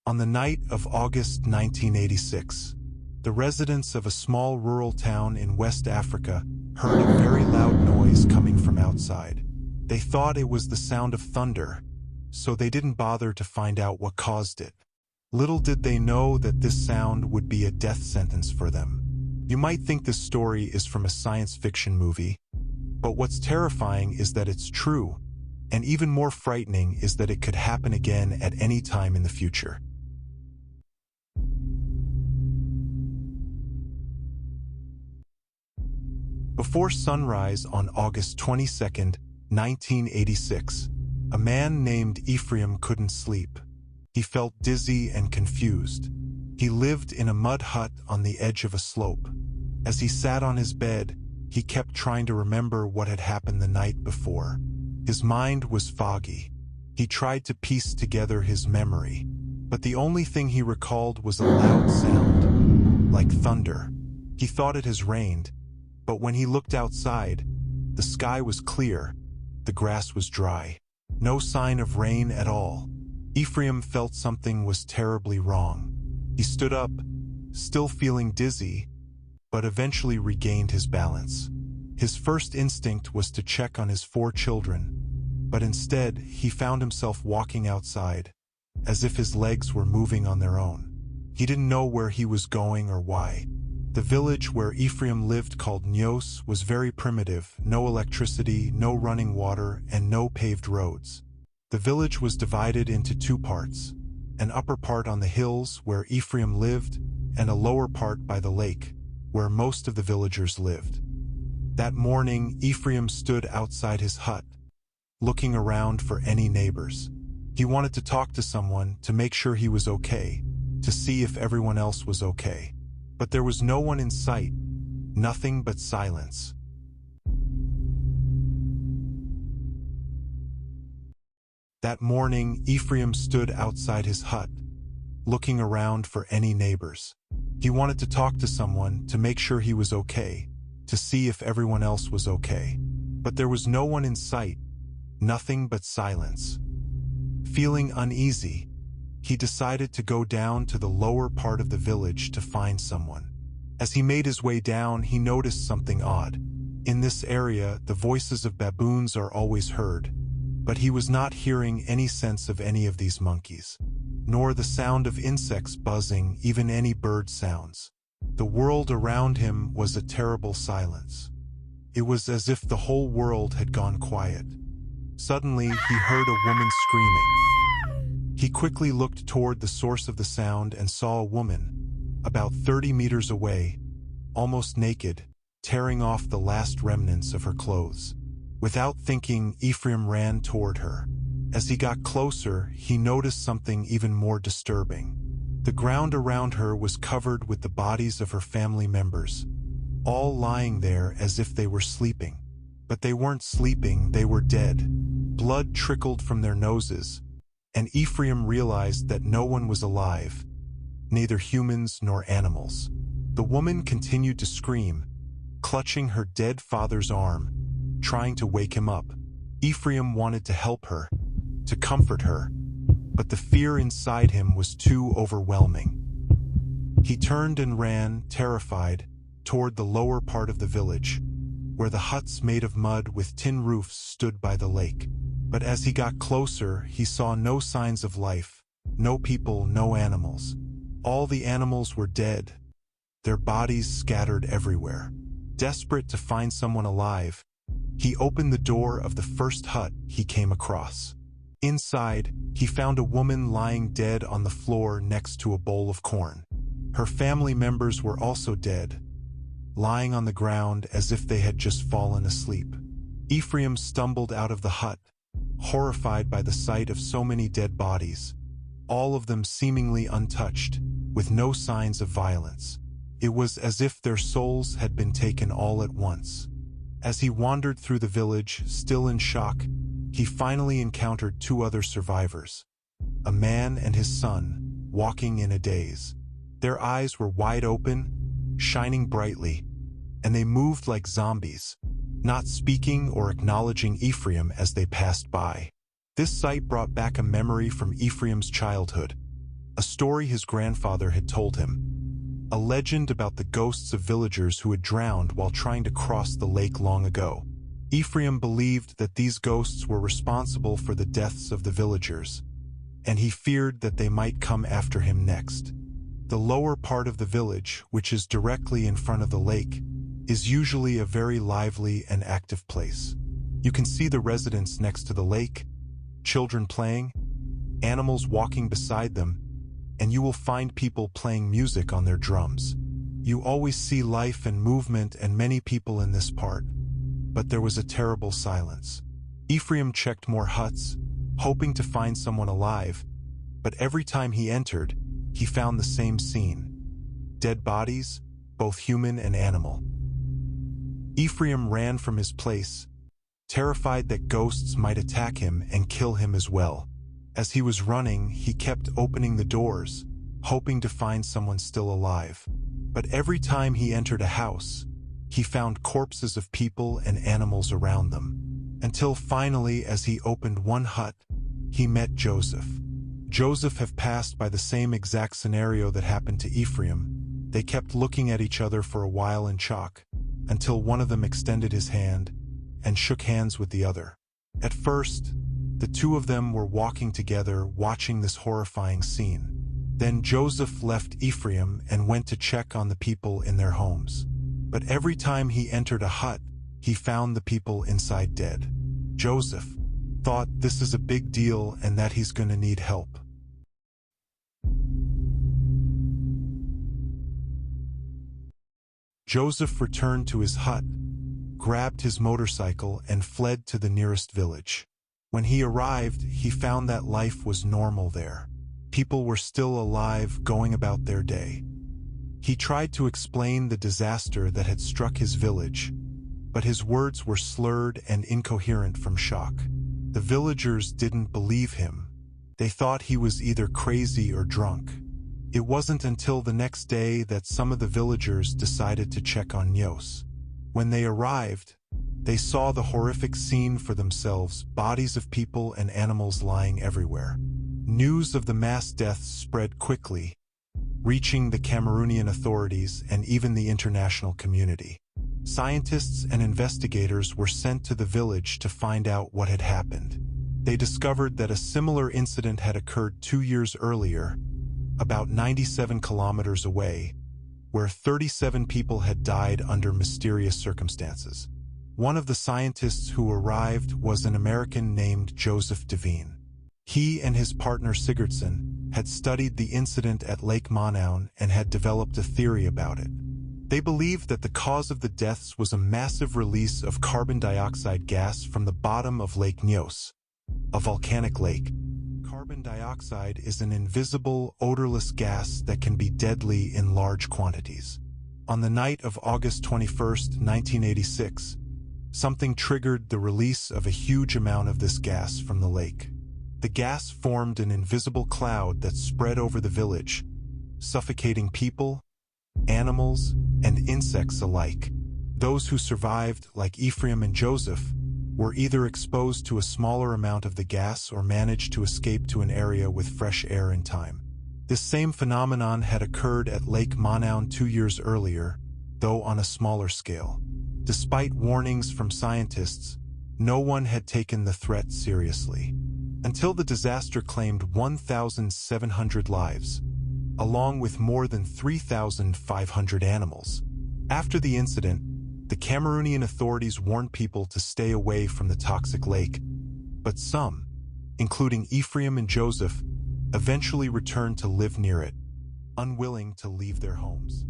On the night of August 1986, the residents of a small rural town in West Africa heard a very loud noise coming from outside. They thought it was the sound of thunder, so they didn't bother to find out what caused it. Little did they know that this sound would be a death sentence for them. You might think this story is from a science fiction movie, but what's terrifying is that it's true, and even more frightening is that it could happen again at any time in the future. Before sunrise on August 22, 1986, a man named Ephraim couldn't sleep. He felt dizzy and confused. He lived in a mud hut on the edge of a slope. As he sat on his bed, he kept trying to remember what had happened the night before. His mind was foggy. He tried to piece together his memory, but the only thing he recalled was a loud sound, like thunder. He thought it has rained, but when he looked outside, the sky was clear, the grass was dry. No sign of rain at all. Ephraim felt something was terribly wrong. He stood up, still feeling dizzy, but eventually regained his balance. His first instinct was to check on his 4 children, but instead he found himself walking outside, as if his legs were moving on their own. He didn't know where he was going or why. The village where Ephraim lived, called Nyos, was very primitive: no electricity, no running water, and no paved roads. The village was divided into 2 parts, an upper part on the hills where Ephraim lived, and a lower part by the lake, where most of the villagers lived. That morning, Ephraim stood outside his hut, looking around for any neighbors. He wanted to talk to someone to make sure he was okay, to see if everyone else was okay. But there was no one in sight, nothing but silence. That morning, Ephraim stood outside his hut, looking around for any neighbors. He wanted to talk to someone to make sure he was okay, to see if everyone else was okay. But there was no one in sight, nothing but silence. Feeling uneasy, he decided to go down to the lower part of the village to find someone. As he made his way down, he noticed something odd. In this area, the voices of baboons are always heard, but he was not hearing any sense of any of these monkeys, nor the sound of insects buzzing, even any bird sounds. The world around him was a terrible silence. It was as if the whole world had gone quiet. Suddenly, he heard a woman screaming. He quickly looked toward the source of the sound and saw a woman, about 30 meters away, almost naked, tearing off the last remnants of her clothes. Without thinking, Ephraim ran toward her. As he got closer, he noticed something even more disturbing. The ground around her was covered with the bodies of her family members, all lying there as if they were sleeping. But they weren't sleeping, they were dead. Blood trickled from their noses, and Ephraim realized that no one was alive, neither humans nor animals. The woman continued to scream, clutching her dead father's arm, trying to wake him up. Ephraim wanted to help her, to comfort her, but the fear inside him was too overwhelming. He turned and ran, terrified, toward the lower part of the village, where the huts made of mud with tin roofs stood by the lake. But as he got closer, he saw no signs of life, no people, no animals. All the animals were dead, their bodies scattered everywhere. Desperate to find someone alive, he opened the door of the first hut he came across. Inside, he found a woman lying dead on the floor next to a bowl of corn. Her family members were also dead, lying on the ground as if they had just fallen asleep. Ephraim stumbled out of the hut, horrified by the sight of so many dead bodies, all of them seemingly untouched, with no signs of violence. It was as if their souls had been taken all at once. As he wandered through the village, still in shock, he finally encountered 2 other survivors, a man and his son, walking in a daze. Their eyes were wide open, shining brightly, and they moved like zombies, not speaking or acknowledging Ephraim as they passed by. This sight brought back a memory from Ephraim's childhood. a story his grandfather had told him, a legend about the ghosts of villagers who had drowned while trying to cross the lake long ago. Ephraim believed that these ghosts were responsible for the deaths of the villagers, and he feared that they might come after him next. The lower part of the village, which is directly in front of the lake, is usually a very lively and active place. You can see the residents next to the lake, children playing, animals walking beside them, and you will find people playing music on their drums. You always see life and movement and many people in this part, but there was a terrible silence. Ephraim checked more huts, hoping to find someone alive, but every time he entered, he found the same scene. Dead bodies, both human and animal. Ephraim ran from his place, terrified that ghosts might attack him and kill him as well. As he was running, he kept opening the doors, hoping to find someone still alive. But every time he entered a house, he found corpses of people and animals around them. Until finally, as he opened one hut, he met Joseph. Joseph had passed by the same exact scenario that happened to Ephraim. They kept looking at each other for a while in shock, until one of them extended his hand and shook hands with the other. At first, the two of them were walking together, watching this horrifying scene. Then Joseph left Ephraim and went to check on the people in their homes. But every time he entered a hut, he found the people inside dead. Joseph thought this is a big deal and that he's going to need help. Joseph returned to his hut, grabbed his motorcycle, and fled to the nearest village. When he arrived, he found that life was normal there. People were still alive, going about their day. He tried to explain the disaster that had struck his village, but his words were slurred and incoherent from shock. The villagers didn't believe him. They thought he was either crazy or drunk. It wasn't until the next day that some of the villagers decided to check on Nyos. When they arrived, they saw the horrific scene for themselves, bodies of people and animals lying everywhere. News of the mass deaths spread quickly, reaching the Cameroonian authorities and even the international community. Scientists and investigators were sent to the village to find out what had happened. They discovered that a similar incident had occurred 2 years earlier, about 97 kilometers away, where 37 people had died under mysterious circumstances. One of the scientists who arrived was an American named Joseph Devine. He and his partner Sigurdsson had studied the incident at Lake Manaun and had developed a theory about it. They believed that the cause of the deaths was a massive release of carbon dioxide gas from the bottom of Lake Nyos, a volcanic lake. Carbon dioxide is an invisible, odorless gas that can be deadly in large quantities. On the night of August 21, 1986, something triggered the release of a huge amount of this gas from the lake. The gas formed an invisible cloud that spread over the village, suffocating people, animals, and insects alike. Those who survived, like Ephraim and Joseph, were either exposed to a smaller amount of the gas or managed to escape to an area with fresh air in time. This same phenomenon had occurred at Lake Manaun 2 years earlier, though on a smaller scale. Despite warnings from scientists, no one had taken the threat seriously, until the disaster claimed 1,700 lives, along with more than 3,500 animals. After the incident, the Cameroonian authorities warned people to stay away from the toxic lake, but some, including Ephraim and Joseph, eventually returned to live near it, unwilling to leave their homes.